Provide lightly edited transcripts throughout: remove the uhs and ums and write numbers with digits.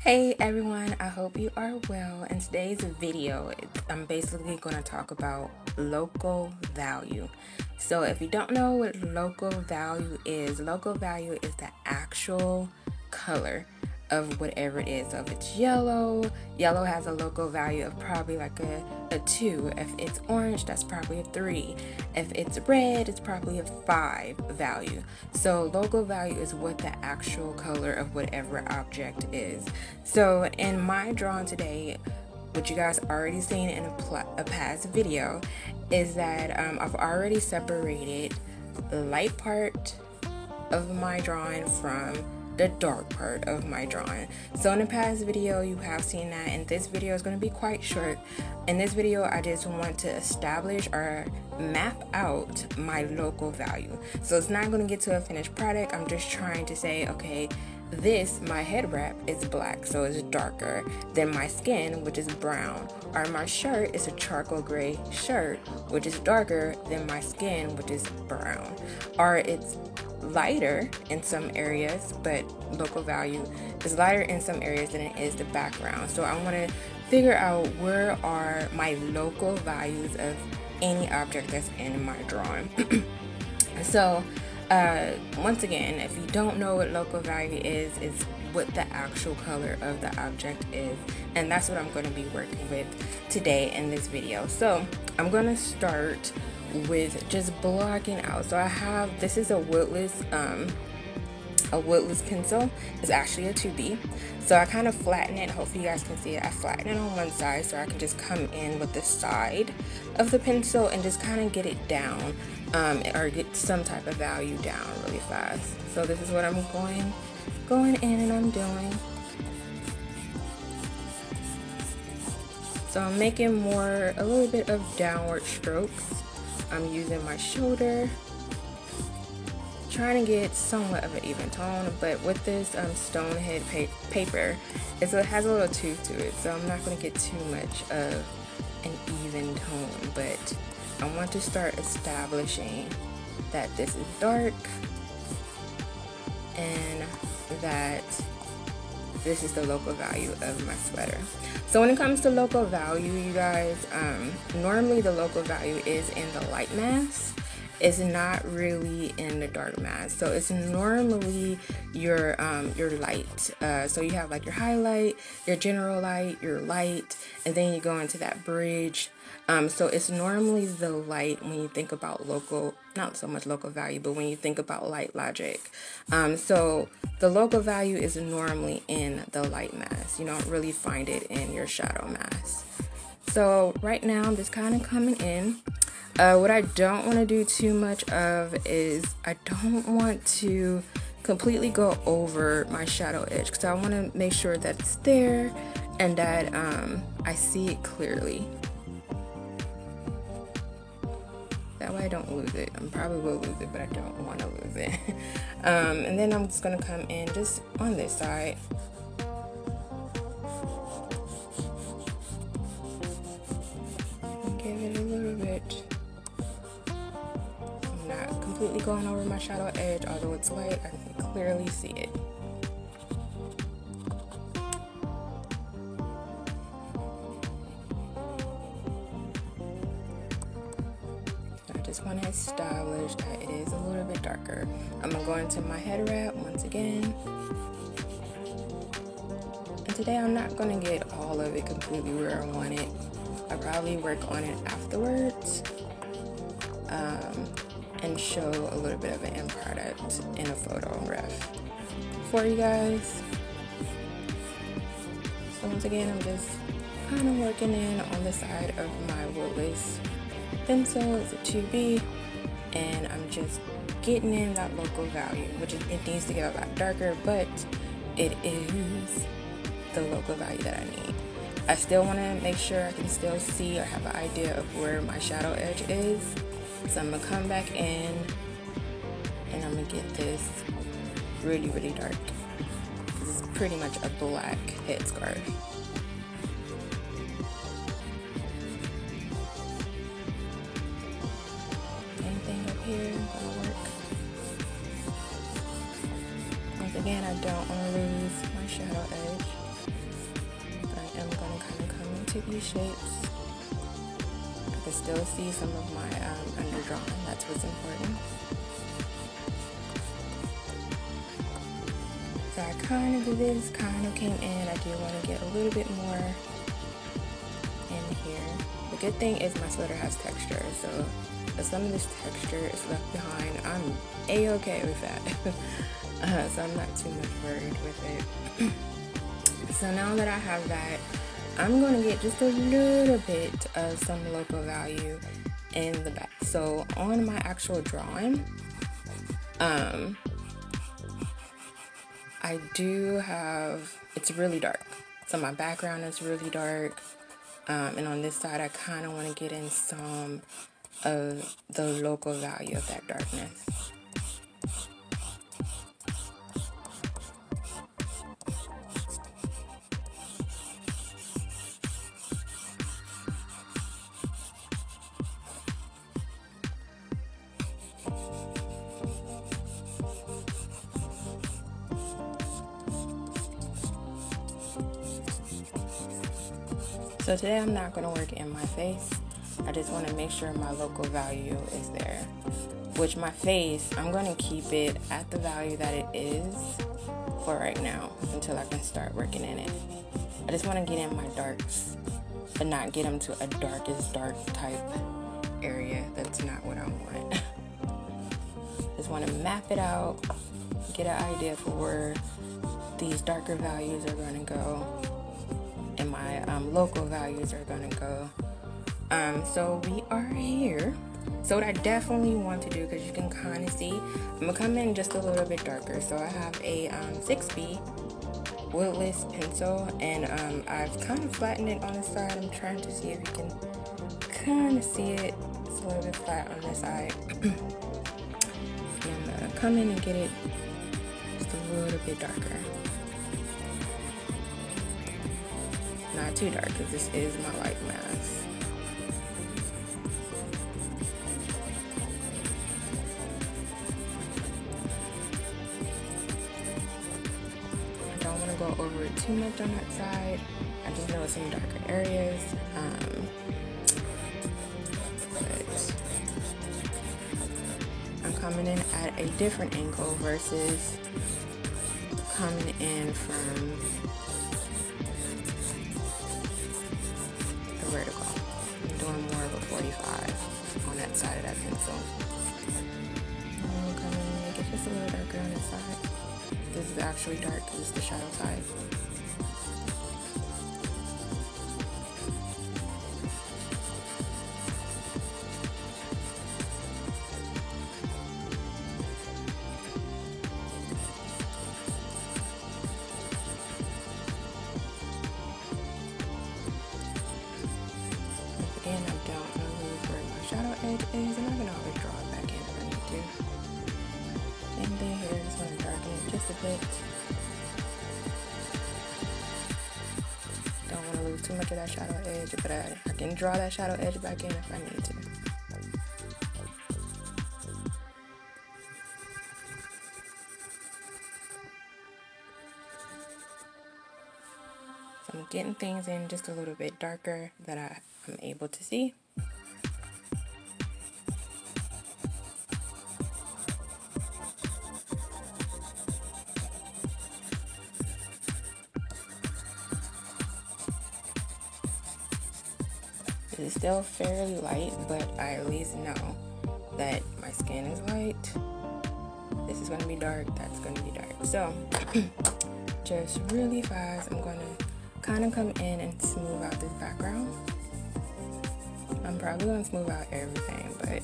Hey everyone, I hope you are well. In today's video, I'm basically going to talk about local value. So if you don't know what local value is the actual color of whatever it is. So if it's yellow has a local value of probably like a 2. If it's orange, that's probably a 3. If it's red, it's probably a 5 value. So local value is what the actual color of whatever object is. So in my drawing today, what you guys already seen in a past video is that I've already separated the light part of my drawing from the dark part of my drawing. So in the past video you have seen that, and this video is going to be quite short. In this video I just want to establish or map out my local value. So it's not going to get to a finished product. I'm just trying to say, okay, my head wrap is black, so it's darker than my skin, which is brown, or my shirt is a charcoal gray shirt, which is darker than my skin, which is brown, or it's lighter in some areas, but local value is lighter in some areas than it is the background. So I want to figure out where are my local values of any object that's in my drawing. So once again, if you don't know what local value is, it's what the actual color of the object is, and that's what I'm going to be working with today in this video. So I'm going to start with just blocking out. So I have, this is a woodless pencil. It's actually a 2B. So I kind of flatten it. Hopefully you guys can see it. I flatten it on one side so I can just come in with the side of the pencil and just kind of get it down, or get some type of value down really fast. So this is what I'm going in and I'm doing. So I'm making a little bit of downward strokes. I'm using my shoulder, trying to get somewhat of an even tone, but with this Stonehead paper, it has a little tooth to it, so I'm not going to get too much of an even tone, but I want to start establishing that this is dark and that this is the local value of my sweater. So when it comes to local value, you guys, normally the local value is in the light mask. It's not really in the dark mask. So it's normally your light. So you have like your highlight, your general light, your light, and then you go into that bridge. So it's normally the light when you think about not so much local value, but when you think about light logic. So the local value is normally in the light mask. You don't really find it in your shadow mask. So right now I'm just kind of coming in. What I don't want to do too much of is I don't want to completely go over my shadow edge, because I want to make sure that it's there and that I see it clearly. That way I don't lose it. I probably will lose it, but I don't want to lose it. And then I'm just going to come in just on this side. And give it a little bit. I'm not completely going over my shadow edge, although it's light, I can clearly see it. Want to establish that it is a little bit darker. I'm going to go into my head wrap once again. And today I'm not going to get all of it completely where I want it. I'll probably work on it afterwards and show a little bit of an end product in a photo ref for you guys. So once again, I'm just kind of working in on the side of my woodless pencil. It's a 2B, and I'm just getting in that local value, which it needs to get a lot darker, but it is the local value that I need. I still want to make sure I can still see or have an idea of where my shadow edge is. So I'm going to come back in and I'm going to get this really, really dark. This is pretty much a black headscarf. Here, gonna work. Once again, I don't want to lose my shadow edge. I'm going to kind of come into these shapes. I can still see some of my underdrawing. That's what's important. So I kind of did this, kind of came in. I do want to get a little bit more in here. The good thing is my sweater has texture, so if some of this texture is left behind, I'm a-okay with that. So I'm not too much worried with it. So now that I have that, I'm going to get just a little bit of some local value in the back. So on my actual drawing, I do have, it's really dark. So my background is really dark. And on this side, I kind of want to get in some of the local value of that darkness. So today I'm not going to work in my face. I just want to make sure my local value is there. Which my face, I'm going to keep it at the value that it is for right now until I can start working in it. I just want to get in my darks, but not get them to a darkest dark type area. That's not what I want. Just want to map it out, get an idea for where these darker values are going to go. And my local values are gonna go. So we are here. So what I definitely want to do, because you can kind of see, I'm gonna come in just a little bit darker. So I have a 6B woodless pencil, and I've kind of flattened it on the side. I'm trying to see if you can kind of see it. It's a little bit flat on this side. And I'm gonna come in and get it just a little bit darker. Not too dark, because this is my light mask. I don't want to go over it too much on that side. I just know some darker areas. But I'm coming in at a different angle versus coming in from vertical. I'm doing more of a 45 on that side of that pencil. I'm coming in, make it just a little darker on this side. This is actually dark because it's the shadow side. Again, I don't know where my shadow edge is, and I can always draw it back in if I need to. And then here, I just want to darken it just a bit. Don't want to lose too much of that shadow edge, but I can draw that shadow edge back in if I need to. So I'm getting things in just a little bit darker that I'm able to see. It's still fairly light, but I at least know that my skin is light. This is going to be dark, that's going to be dark. So, just really fast, I'm going to kind of come in and smooth out this background. I'm probably going to smooth out everything, but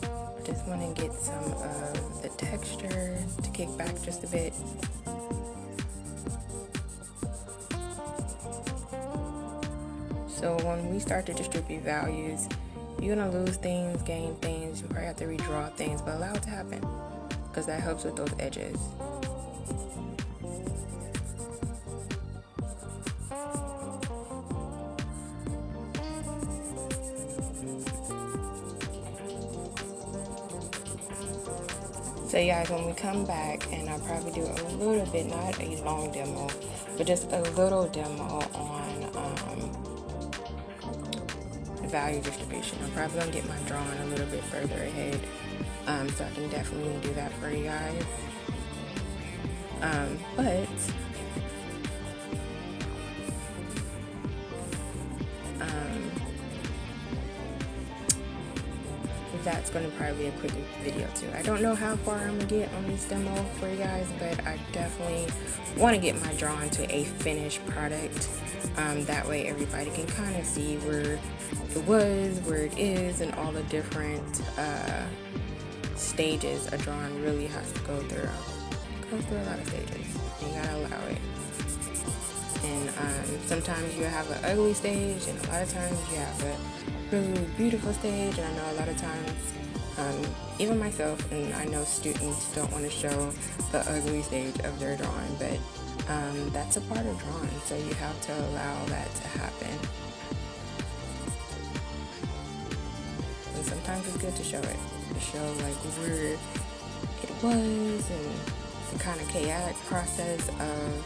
I just want to get some of the texture to kick back just a bit. So when we start to distribute values, you're going to lose things, gain things, you probably have to redraw things, but allow it to happen, because that helps with those edges. So you guys, when we come back, and I'll probably do a little bit, not a long demo, but just a little demo on value distribution. I'm probably going to get my drawing a little bit further ahead, so I can definitely do that for you guys. But that's going to probably be a quick video too. I don't know how far I'm going to get on this demo for you guys, but I definitely want to get my drawing to a finished product. That way everybody can kind of see where it was, where it is, and all the different stages a drawing really has to go through. It goes through a lot of stages. You gotta allow it. And sometimes you have an ugly stage, and a lot of times you have a really beautiful stage. And I know a lot of times, even myself, and I know students don't want to show the ugly stage of their drawing, but that's a part of drawing, so you have to allow that to happen. And sometimes it's good to show it, to show like where it was and the kind of chaotic process of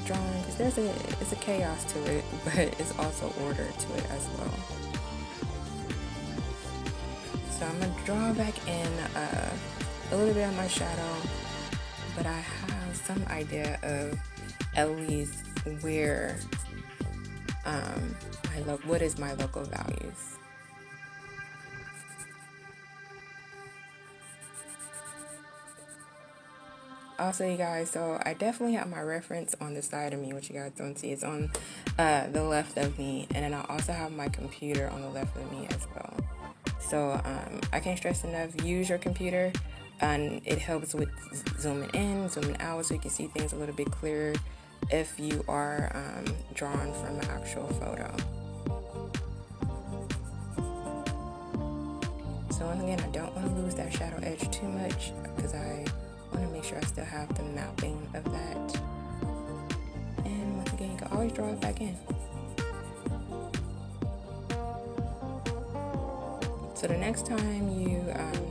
drawing, because it's a chaos to it, but it's also order to it as well. So I'm gonna draw back in a little bit of my shadow, but I have some idea of at least where what is my local values. Also, you guys, so I definitely have my reference on the side of me, which you guys don't see. It's on the left of me, and then I also have my computer on the left of me as well. So I can't stress enough, use your computer, and it helps with zooming in, zooming out, so you can see things a little bit clearer if you are drawn from an actual photo. So once again, I don't want to lose that shadow edge too much, because I want to make sure I still have the mapping of that. And once again, you can always draw it back in. So the next time you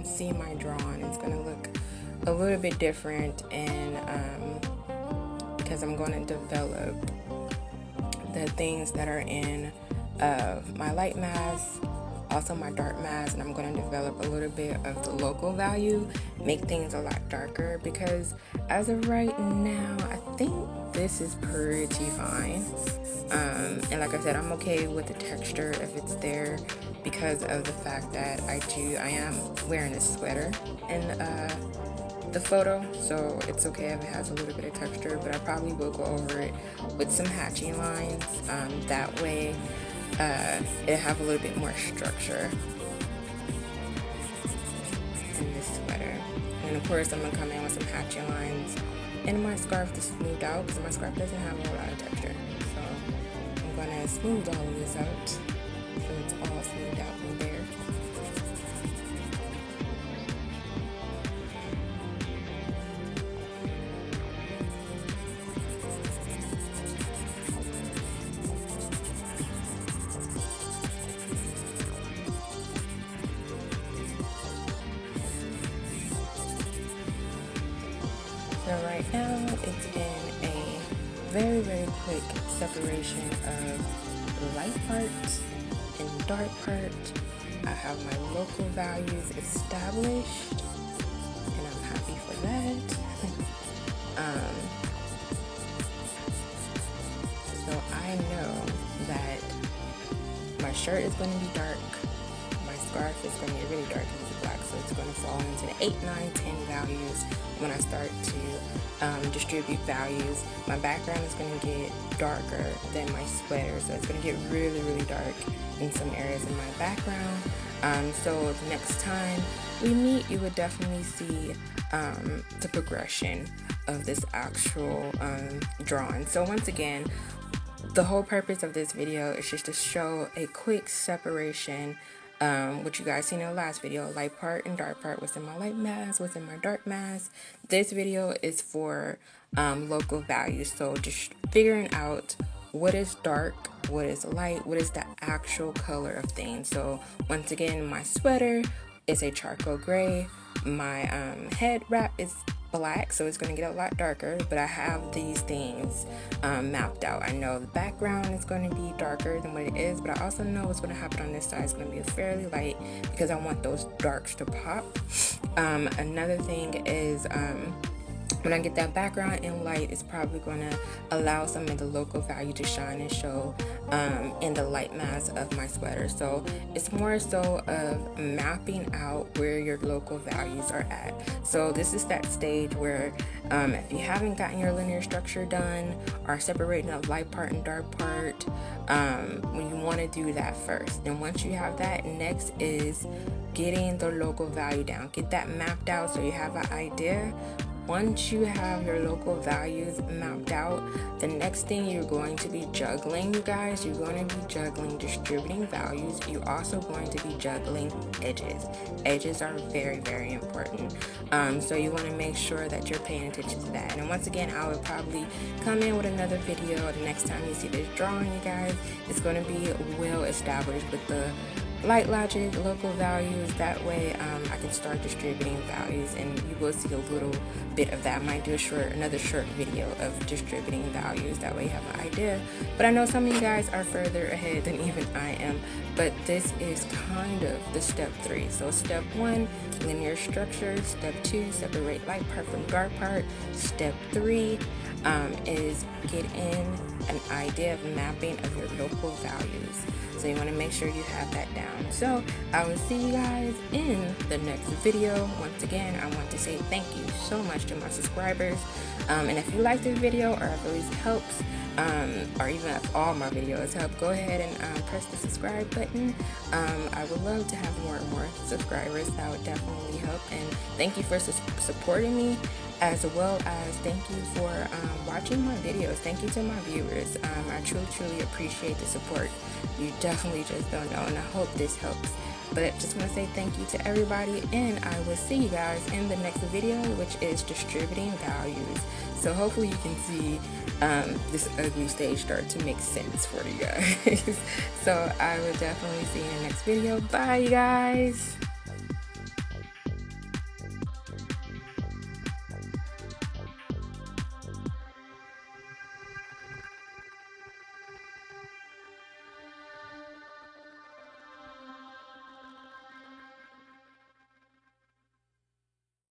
see my drawing, it's going to look a little bit different, and because I'm going to develop the things that are in my light mask, also my dark mask, and I'm going to develop a little bit of the local value, make things a lot darker, because as of right now, I think this is pretty fine. And like I said, I'm okay with the texture if it's there, because of the fact that I am wearing a sweater in the photo, so it's okay if it has a little bit of texture, but I probably will go over it with some hatching lines. That way it'll have a little bit more structure in this sweater. And of course, I'm going to come in with some hatching lines in my scarf to smooth out, because my scarf doesn't have a lot of texture. So I'm going to smooth all of this out, so it's all smoothed out from there. So right now, it's in a very, very quick separation of light part and dark part. I have my local values established, and I'm happy for that. So I know that my shirt is going to be dark, my scarf is going to be really dark because it's black, so it's going to fall into the 8, 9, 10 values when I start to distribute values. My background is going to get darker than my sweater, so it's going to get really, really dark in some areas in my background. So the next time we meet, you would definitely see the progression of this actual drawing. So once again, the whole purpose of this video is just to show a quick separation, which you guys seen in the last video. Light part and dark part was in my light mask, was in my dark mask. This video is for local values, so just figuring out what is dark, what is light, what is the actual color of things. So once again, my sweater It's a charcoal gray. My head wrap is black, so it's going to get a lot darker, but I have these things mapped out. I know the background is going to be darker than what it is, but I also know what's going to happen on this side is going to be fairly light because I want those darks to pop. Another thing is when I get that background in light, it's probably going to allow some of the local value to shine and show in the light mass of my sweater. So it's more so of mapping out where your local values are at. So this is that stage where if you haven't gotten your linear structure done or separating a light part and dark part, when you want to do that first. And once you have that, next is getting the local value down. Get that mapped out so you have an idea. Once you have your local values mapped out, the next thing you're going to be juggling, you guys, you're going to be juggling distributing values. You're also going to be juggling edges. Edges are very, very important. So you want to make sure that you're paying attention to that. And once again, I would probably come in with another video the next time you see this drawing, you guys. It's going to be well established with the light logic, local values. That way I can start distributing values, and you will see a little bit of that. I might do another short video of distributing values, that way you have an idea. But I know some of you guys are further ahead than even I am, but this is kind of the step 3. So step 1, linear structure. Step 2, separate light part from dark part. Step 3 is get in an idea of mapping of your local values. So you want to make sure you have that down. So I will see you guys in the next video. Once again, I want to say thank you so much to my subscribers. And if you like this video, or if it really helps, or even if all my videos help, go ahead and press the subscribe button. I would love to have more and more subscribers. That would definitely help. And thank you for supporting me, as well as thank you for watching my videos. Thank you to my viewers. I truly appreciate the support. You definitely just don't know, and I hope this helps. But just want to say thank you to everybody, and I will see you guys in the next video, which is distributing values. So hopefully you can see this ugly stage start to make sense for you guys. So I will definitely see you in the next video. Bye, you guys.